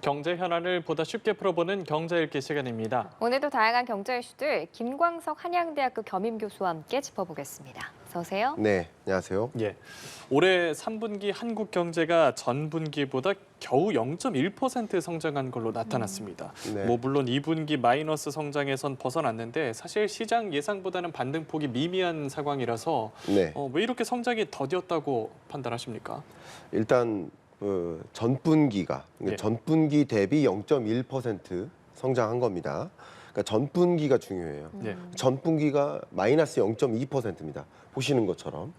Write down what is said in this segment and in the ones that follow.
경제 현안을 보다 쉽게 풀어보는 경제 읽기 시간입니다. 오늘도 다양한 경제 이슈들 김광석 한양대학교 겸임교수와 함께 짚어보겠습니다. 어서 오세요. 네, 안녕하세요. 예, 올해 3분기 한국 경제가 전분기보다 겨우 0.1% 성장한 걸로 나타났습니다. 네. 물론 2분기 마이너스 성장에선 벗어났는데 사실 시장 예상보다는 반등폭이 미미한 상황이라서 네, 왜 이렇게 성장이 더뎠다고 판단하십니까? 일단 전분기가 예. 전분기 대비 0.1% 성장한 겁니다. 그러니까 전분기가 중요해요. 예. 전분기가 마이너스 0.2%입니다. 보시는 것처럼.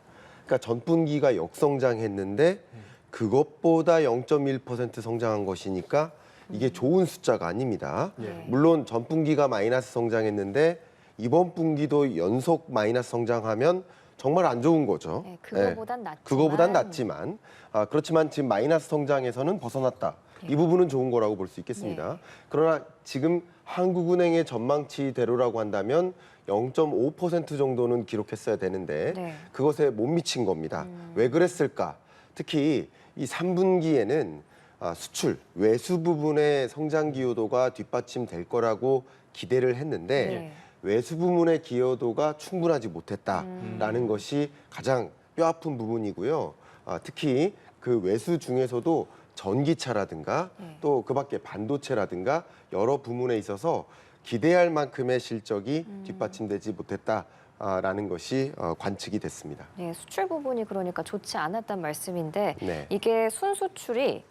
그러니까 전분기가 역성장했는데 그것보다 0.1% 성장한 것이니까 이게 좋은 숫자가 아닙니다. 예. 물론 전분기가 마이너스 성장했는데 이번 분기도 연속 마이너스 성장하면 정말 안 좋은 거죠. 네, 그거보단 낫지만. 그거보단 낫지만 그렇지만 지금 마이너스 성장에서는 벗어났다. 이 부분은 좋은 거라고 볼 수 있겠습니다. 네. 그러나 지금 한국은행의 전망치대로라고 한다면 0.5% 정도는 기록했어야 되는데 네. 그것에 못 미친 겁니다. 왜 그랬을까? 특히 이 3분기에는 수출, 외수 부분의 성장 기여도가 뒷받침될 거라고 기대를 했는데 네. 외수 부문의 기여도가 충분하지 못했다라는 것이 가장 뼈아픈 부분이고요. 특히 그 외수 중에서도 전기차라든가 네. 또 그 밖에 반도체라든가 여러 부문에 있어서 기대할 만큼의 실적이 뒷받침되지 못했다라는 것이 관측이 됐습니다. 네, 수출 부분이 그러니까 좋지 않았단 말씀인데 네. 이게 순수출이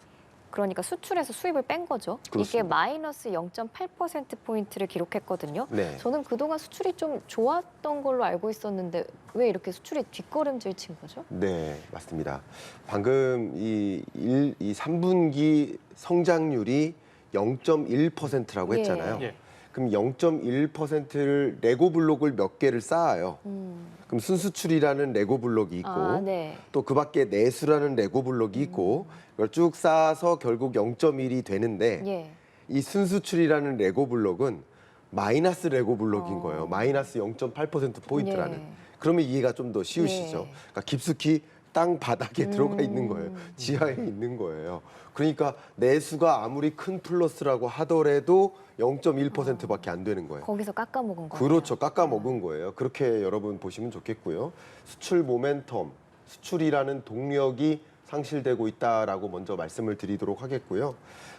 그러니까 수출에서 수입을 뺀 거죠. 이게 그렇습니다. 마이너스 0.8%포인트를 기록했거든요. 네. 저는 그동안 수출이 좀 좋았던 걸로 알고 있었는데 왜 이렇게 수출이 뒷걸음질 친 거죠? 네, 맞습니다. 방금 이 3분기 성장률이 0.1%라고 했잖아요. 예. 그럼 0.1%를 레고 블록을 몇 개를 쌓아요. 그럼 순수출이라는 레고 블록이 있고 네. 또 그 밖에 내수라는 레고 블록이 있고 이걸 쭉 쌓아서 결국 0.1이 되는데 예. 이 순수출이라는 레고 블록은 마이너스 레고 블록인 어. 거예요. 마이너스 0.8% 포인트라는. 예. 그러면 이해가 좀 더 쉬우시죠. 예. 그러니까 깊숙이 땅 바닥에 들어가 있는 거예요. 지하에 있는 거예요. 그러니까 내수가 아무리 큰 플러스라고 하더라도 0.1%밖에 안 되는 거예요. 거기서 깎아먹은 거예요. 그렇죠. 깎아먹은 거예요. 그렇게 여러분 보시면 좋겠고요. 수출 모멘텀, 수출이라는 동력이 상실되고 있다라고 먼저 말씀을 드리도록 하겠고요.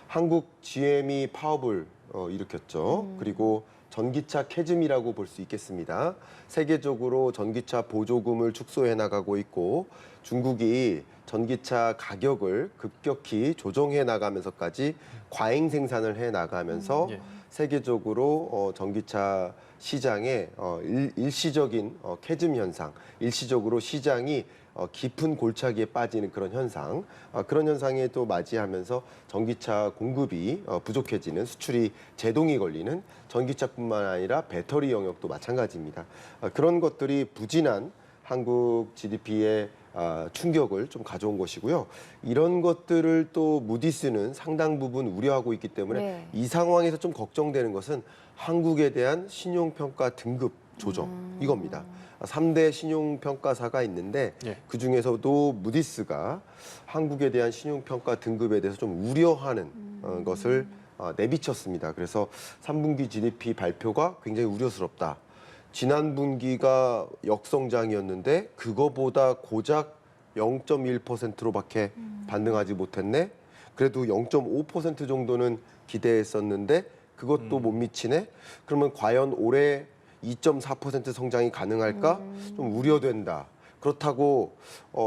한국 GM이 파업을 일으켰죠. 그리고 전기차 캐즘이라고 볼 수 있겠습니다. 세계적으로 전기차 보조금을 축소해 나가고 있고 중국이 전기차 가격을 급격히 조정해 나가면서까지 과잉 생산을 해 나가면서 예. 세계적으로 전기차 시장에 일시적인 캐즘 현상, 일시적으로 시장이 깊은 골짜기에 빠지는 그런 현상, 그런 현상에 또 맞이하면서 전기차 공급이 부족해지는 수출이 제동이 걸리는 전기차뿐만 아니라 배터리 영역도 마찬가지입니다. 그런 것들이 부진한 한국 GDP에 충격을 좀 가져온 것이고요. 이런 것들을 또 무디스는 상당 부분 우려하고 있기 때문에 네. 이 상황에서 좀 걱정되는 것은 한국에 대한 신용평가 등급 조정 이겁니다. 3대 신용평가사가 있는데 예. 그중에서도 무디스가 한국에 대한 신용평가 등급에 대해서 좀 우려하는 것을 내비쳤습니다. 그래서 3분기 GDP 발표가 굉장히 우려스럽다. 지난 분기가 역성장이었는데 그거보다 고작 0.1%로밖에 반등하지 못했네. 그래도 0.5% 정도는 기대했었는데 그것도 못 미치네. 그러면 과연 올해 2.4% 성장이 가능할까? 좀 우려된다. 그렇다고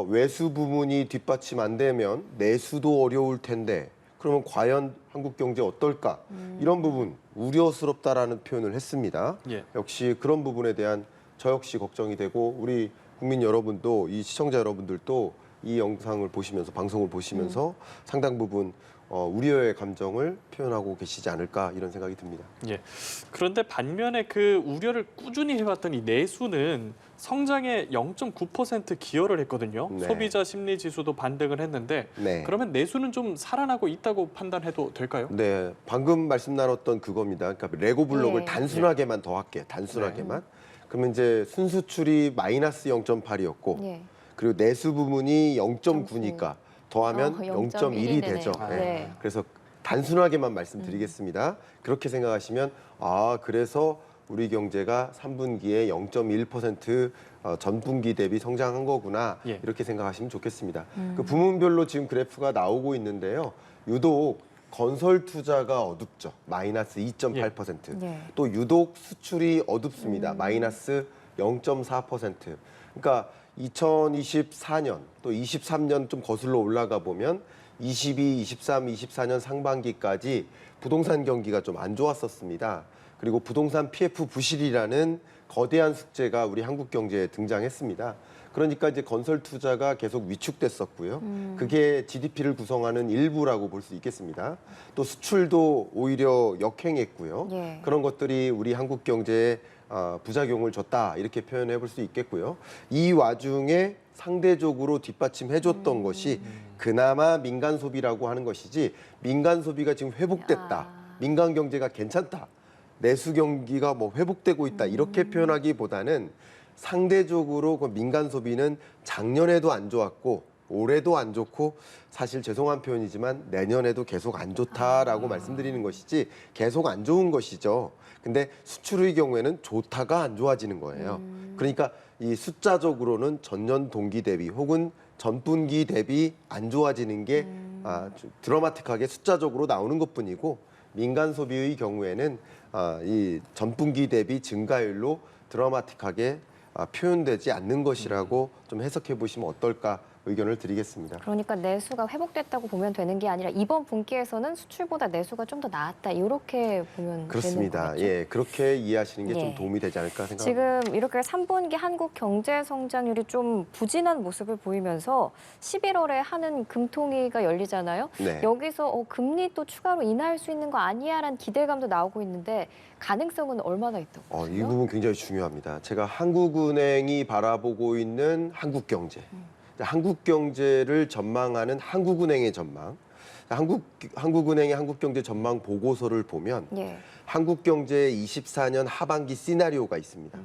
외수 부문이 뒷받침 안 되면 내수도 어려울 텐데 그러면 과연 한국 경제 어떨까? 이런 부분 우려스럽다라는 표현을 했습니다. 예. 역시 그런 부분에 대한 저 역시 걱정이 되고 우리 국민 여러분도 이 시청자 여러분들도 이 영상을 보시면서 방송을 보시면서 상당 부분 우려의 감정을 표현하고 계시지 않을까 이런 생각이 듭니다. 예. 그런데 반면에 그 우려를 꾸준히 해왔던 이 내수는 성장에 0.9% 기여를 했거든요. 네. 소비자 심리 지수도 반등을 했는데 네. 그러면 내수는 좀 살아나고 있다고 판단해도 될까요? 네, 방금 말씀 나눴던 그겁니다. 그러니까 레고 블록을 예. 단순하게만 더 할게. 단순하게만. 그러면 이제 순수출이 마이너스 0.8이었고 예. 그리고 내수 부문이 0.9니까 더하면 0.1이 0.1이 되네요. 되죠. 네. 그래서 단순하게만 말씀드리겠습니다. 그렇게 생각하시면 그래서 우리 경제가 3분기에 0.1% 전분기 대비 성장한 거구나 예. 이렇게 생각하시면 좋겠습니다. 그 부문별로 지금 그래프가 나오고 있는데요. 유독 건설 투자가 어둡죠. 마이너스 2.8%. 예. 또 유독 수출이 어둡습니다. 마이너스 0.4%. 그러니까 2024년 또 23년 좀 거슬러 올라가 보면 22, 23, 24년 상반기까지 부동산 경기가 좀 안 좋았었습니다. 그리고 부동산 PF 부실이라는 거대한 숙제가 우리 한국 경제에 등장했습니다. 그러니까 이제 건설 투자가 계속 위축됐었고요. 그게 GDP를 구성하는 일부라고 볼 수 있겠습니다. 또 수출도 오히려 역행했고요. 예. 그런 것들이 우리 한국 경제에 부작용을 줬다 이렇게 표현해 볼 수 있겠고요. 이 와중에 상대적으로 뒷받침해줬던 것이 그나마 민간 소비라고 하는 것이지 민간 소비가 지금 회복됐다. 민간 경제가 괜찮다. 내수 경기가 뭐 회복되고 있다. 이렇게 표현하기보다는 상대적으로 그 민간 소비는 작년에도 안 좋았고 올해도 안 좋고 사실 죄송한 표현이지만 내년에도 계속 안 좋다라고 말씀드리는 것이지 계속 안 좋은 것이죠. 근데 수출의 경우에는 좋다가 안 좋아지는 거예요. 그러니까 이 숫자적으로는 전년 동기 대비 혹은 전분기 대비 안 좋아지는 게 드라마틱하게 숫자적으로 나오는 것뿐이고 민간 소비의 경우에는 이 전분기 대비 증가율로 드라마틱하게 표현되지 않는 것이라고 좀 해석해 보시면 어떨까 의견을 드리겠습니다. 그러니까 내수가 회복됐다고 보면 되는 게 아니라 이번 분기에서는 수출보다 내수가 좀 더 나았다. 이렇게 보면 그렇습니다. 되는 거겠죠? 예, 그렇게 이해하시는 게 좀 예. 도움이 되지 않을까 생각합니다. 지금 이렇게 3분기 한국 경제 성장률이 좀 부진한 모습을 보이면서 11월에 하는 금통위가 열리잖아요. 네. 여기서 금리 또 추가로 인하할 수 있는 거 아니야라는 기대감도 나오고 있는데 가능성은 얼마나 있다고 보세요? 이 부분 굉장히 중요합니다. 제가 한국은행이 바라보고 있는 한국 경제, 한국 경제를 전망하는 한국은행의 전망, 한국은행의 한국 경제 전망 보고서를 보면 예. 한국 경제의 24년 하반기 시나리오가 있습니다.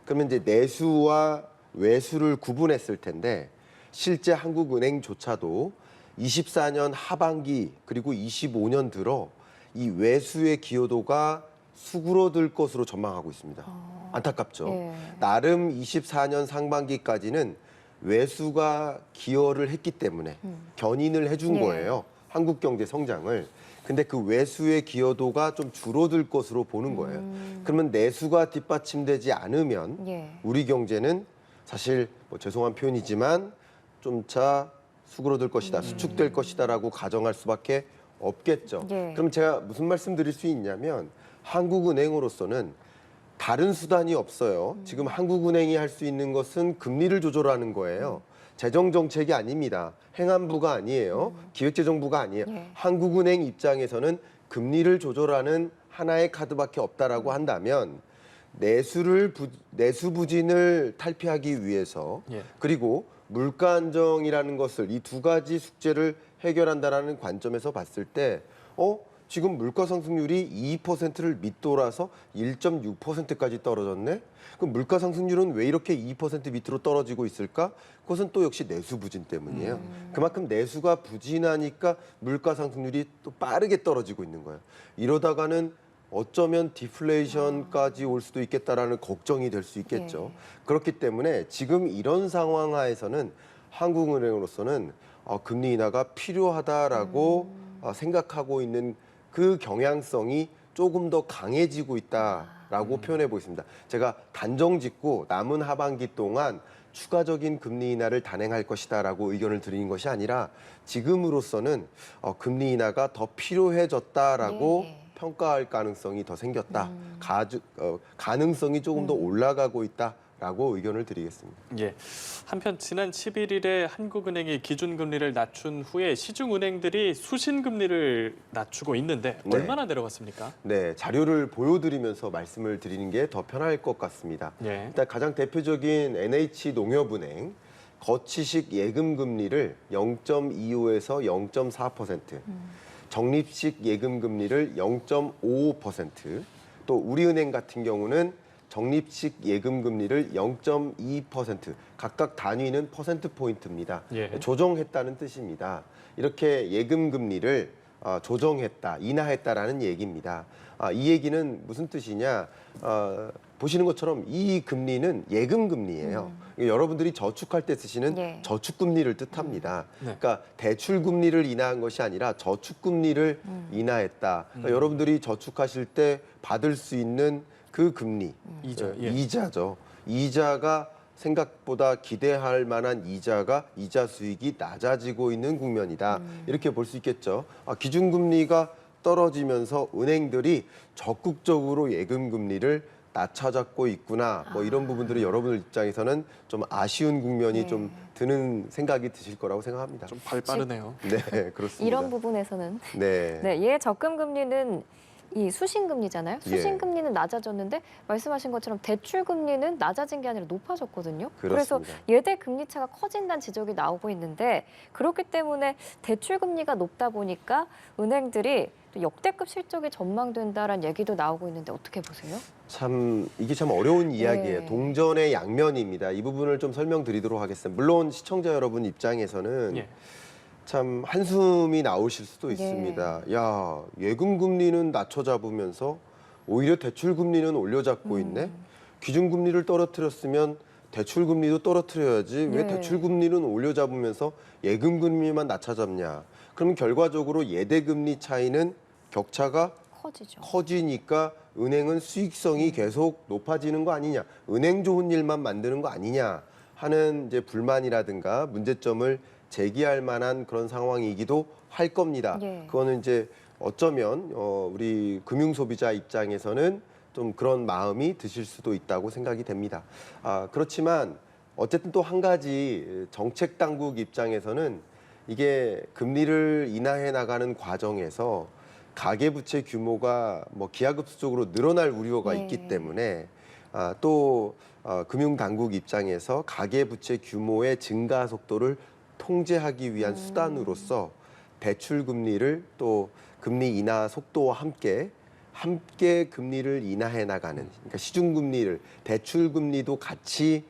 그러면 이제 내수와 외수를 구분했을 텐데 실제 한국은행조차도 24년 하반기 그리고 25년 들어 이 외수의 기여도가 수그러들 것으로 전망하고 있습니다. 안타깝죠. 예. 나름 24년 상반기까지는 외수가 기여를 했기 때문에 견인을 해준 예. 거예요. 한국 경제 성장을. 근데 그 외수의 기여도가 좀 줄어들 것으로 보는 거예요. 그러면 내수가 뒷받침되지 않으면 예. 우리 경제는 사실 뭐 죄송한 표현이지만 좀 차 수그러들 것이다, 수축될 것이다라고 가정할 수밖에 없겠죠. 예. 그럼 제가 무슨 말씀 드릴 수 있냐면 한국은행으로서는 다른 수단이 없어요. 지금 한국은행이 할 수 있는 것은 금리를 조절하는 거예요. 재정정책이 아닙니다. 행안부가 아니에요. 기획재정부가 아니에요. 예. 한국은행 입장에서는 금리를 조절하는 하나의 카드밖에 없다라고 한다면 내수 부진을 탈피하기 위해서 예. 그리고 물가 안정이라는 것을 이 두 가지 숙제를 해결한다라는 관점에서 봤을 때 지금 물가 상승률이 2%를 밑돌아서 1.6%까지 떨어졌네? 그럼 물가 상승률은 왜 이렇게 2% 밑으로 떨어지고 있을까? 그것은 또 역시 내수 부진 때문이에요. 그만큼 내수가 부진하니까 물가 상승률이 또 빠르게 떨어지고 있는 거예요. 이러다가는 어쩌면 디플레이션까지 올 수도 있겠다라는 걱정이 될 수 있겠죠. 그렇기 때문에 지금 이런 상황 하에서는 한국은행으로서는 금리 인하가 필요하다라고 생각하고 있는 그 경향성이 조금 더 강해지고 있다라고 표현해 보겠습니다. 제가 단정 짓고 남은 하반기 동안 추가적인 금리 인하를 단행할 것이다라고 의견을 드리는 것이 아니라 지금으로서는 금리 인하가 더 필요해졌다라고 예. 평가할 가능성이 더 생겼다. 가능성이 조금 더 올라가고 있다라고 의견을 드리겠습니다. 예. 한편 지난 11일에 한국은행이 기준금리를 낮춘 후에 시중은행들이 수신금리를 낮추고 있는데 네. 얼마나 내려갔습니까? 네, 자료를 보여드리면서 말씀을 드리는 게 더 편할 것 같습니다. 예. 일단 가장 대표적인 NH농협은행 거치식 예금금리를 0.25에서 0.4%, 적립식 예금금리를 0.55%, 또 우리은행 같은 경우는 적립식 예금금리를 0.2%, 각각 단위는 퍼센트 포인트입니다. 예. 조정했다는 뜻입니다. 이렇게 예금금리를 조정했다, 인하했다라는 얘기입니다. 이 얘기는 무슨 뜻이냐? 보시는 것처럼 이 금리는 예금 금리예요. 여러분들이 저축할 때 쓰시는 예. 저축 금리를 뜻합니다. 네. 그러니까 대출 금리를 인하한 것이 아니라 저축 금리를 인하했다. 그러니까 여러분들이 저축하실 때 받을 수 있는 그 금리, 이자, 예. 이자죠. 이자가 생각보다 기대할 만한 이자 수익이 낮아지고 있는 국면이다. 이렇게 볼 수 있겠죠. 기준금리가 떨어지면서 은행들이 적극적으로 예금 금리를 낮춰잡고 있구나. 뭐 이런 부분들이 여러분들 입장에서는 좀 아쉬운 국면이 네. 좀 드는 생각이 드실 거라고 생각합니다. 좀 발 빠르네요. 네, 그렇습니다. 이런 부분에서는 네. 네, 얘 적금 금리는 이 수신금리잖아요. 예. 수신금리는 낮아졌는데 말씀하신 것처럼 대출금리는 낮아진 게 아니라 높아졌거든요. 그래서 그렇습니다. 예대 금리 차가 커진다는 지적이 나오고 있는데 그렇기 때문에 대출금리가 높다 보니까 은행들이 또 역대급 실적이 전망된다라는 얘기도 나오고 있는데 어떻게 보세요? 이게 참 어려운 이야기예요. 네. 동전의 양면입니다. 이 부분을 좀 설명드리도록 하겠습니다. 물론 시청자 여러분 입장에서는 예. 참 한숨이 나오실 수도 네. 있습니다. 야, 예금 금리는 낮춰 잡으면서 오히려 대출 금리는 올려 잡고 있네. 기준 금리를 떨어뜨렸으면 대출 금리도 떨어뜨려야지. 왜 네. 대출 금리는 올려 잡으면서 예금 금리만 낮춰 잡냐? 그러면 결과적으로 예대 금리 차이는 격차가 커지죠. 커지니까 은행은 수익성이 계속 높아지는 거 아니냐, 은행 좋은 일만 만드는 거 아니냐 하는 이제 불만이라든가 문제점을 제기할 만한 그런 상황이기도 할 겁니다. 예. 그거는 이제 어쩌면 우리 금융 소비자 입장에서는 좀 그런 마음이 드실 수도 있다고 생각이 됩니다. 그렇지만 어쨌든 또 한 가지 정책 당국 입장에서는 이게 금리를 인하해 나가는 과정에서 가계부채 규모가 뭐 기하급수적으로 늘어날 우려가 네. 있기 때문에 또 금융당국 입장에서 가계부채 규모의 증가 속도를 통제하기 위한 수단으로서 대출 금리를 또 금리 인하 속도와 함께 금리를 인하해 나가는, 그러니까 시중 금리를 대출 금리도 같이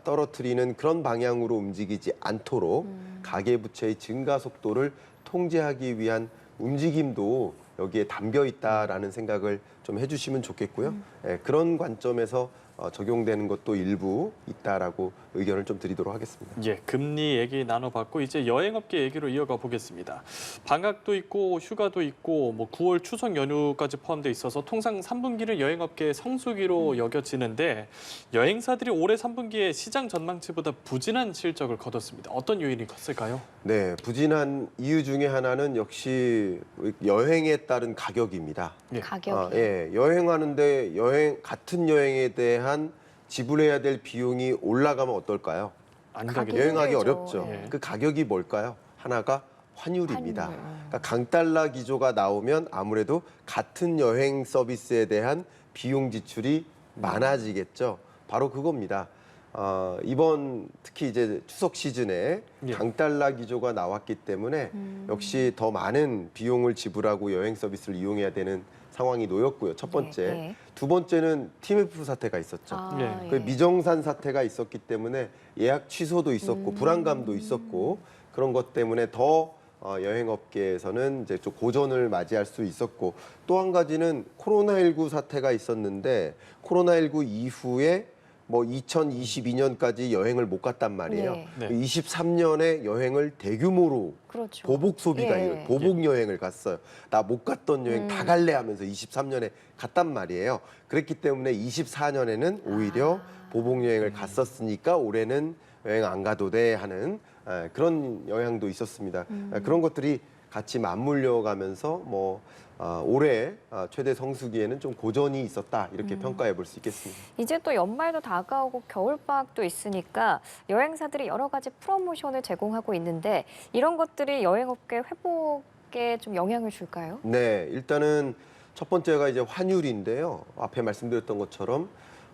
떨어뜨리는 그런 방향으로 움직이지 않도록 가계부채의 증가 속도를 통제하기 위한 움직임도 여기에 담겨 있다라는 생각을 좀 해주시면 좋겠고요. 예, 그런 관점에서 적용되는 것도 일부 있다라고 의견을 좀 드리도록 하겠습니다. 예, 금리 얘기 나눠봤고 이제 여행업계 얘기로 이어가 보겠습니다. 방학도 있고 휴가도 있고 뭐 9월 추석 연휴까지 포함돼 있어서 통상 3분기를 여행업계의 성수기로 여겨지는데 여행사들이 올해 3분기에 시장 전망치보다 부진한 실적을 거뒀습니다. 어떤 요인이 컸을까요? 네, 부진한 이유 중에 하나는 역시 여행에 따른 가격입니다. 예. 가격이. 예, 여행하는데 같은 여행에 대한 지불해야 될 비용이 올라가면 어떨까요? 안 가격이 가게 여행하기 힘들죠. 어렵죠. 예. 그 가격이 뭘까요? 하나가 환율입니다. 환율. 그러니까 강달러 기조가 나오면 아무래도 같은 여행 서비스에 대한 비용 지출이 많아지겠죠. 바로 그겁니다. 이번 특히 이제 추석 시즌에 예. 강달러 기조가 나왔기 때문에 역시 더 많은 비용을 지불하고 여행 서비스를 이용해야 되는 상황이 놓였고요. 첫 번째. 예. 두 번째는 TMF 사태가 있었죠. 예. 그 미정산 사태가 있었기 때문에 예약 취소도 있었고 불안감도 있었고 그런 것 때문에 더 여행업계에서는 이제 좀 고전을 맞이할 수 있었고 또 한 가지는 코로나19 사태가 있었는데 코로나19 이후에 뭐 2022년까지 여행을 못 갔단 말이에요. 네. 네. 23년에 여행을 대규모로 그렇죠. 보복 소비가 예. 보복 여행을 갔어요. 나 못 갔던 여행 다 갈래 하면서 23년에 갔단 말이에요. 그랬기 때문에 24년에는 오히려 보복 여행을 갔었으니까 올해는 여행 안 가도 돼 하는 그런 영향도 있었습니다. 그런 것들이 같이 맞물려 가면서 뭐 올해 최대 성수기에는 좀 고전이 있었다 이렇게 평가해 볼 수 있겠습니다. 이제 또 연말도 다가오고 겨울방학도 있으니까 여행사들이 여러 가지 프로모션을 제공하고 있는데 이런 것들이 여행업계 회복에 좀 영향을 줄까요? 네, 일단은 첫 번째가 이제 환율인데요. 앞에 말씀드렸던 것처럼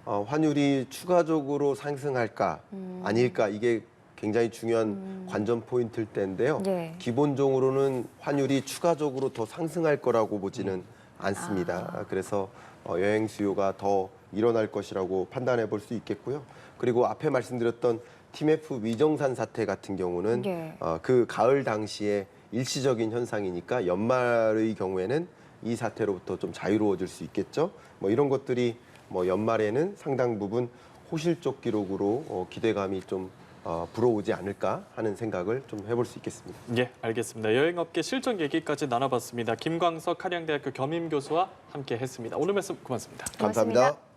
환율이 추가적으로 상승할까 아닐까 이게 굉장히 중요한 관전 포인트일 텐데요. 예. 기본적으로는 환율이 추가적으로 더 상승할 거라고 보지는 않습니다. 그래서 여행 수요가 더 일어날 것이라고 판단해 볼 수 있겠고요. 그리고 앞에 말씀드렸던 TMF 위정산 사태 같은 경우는 예. 그 가을 당시에 일시적인 현상이니까 연말의 경우에는 이 사태로부터 좀 자유로워질 수 있겠죠. 뭐 이런 것들이 뭐 연말에는 상당 부분 호실적 기록으로 기대감이 좀 불어오지 않을까 하는 생각을 좀 해볼 수 있겠습니다. 예, 알겠습니다. 여행업계 실적 얘기까지 나눠봤습니다. 김광석 한양대학교 겸임교수와 함께했습니다. 오늘 말씀 고맙습니다. 감사합니다.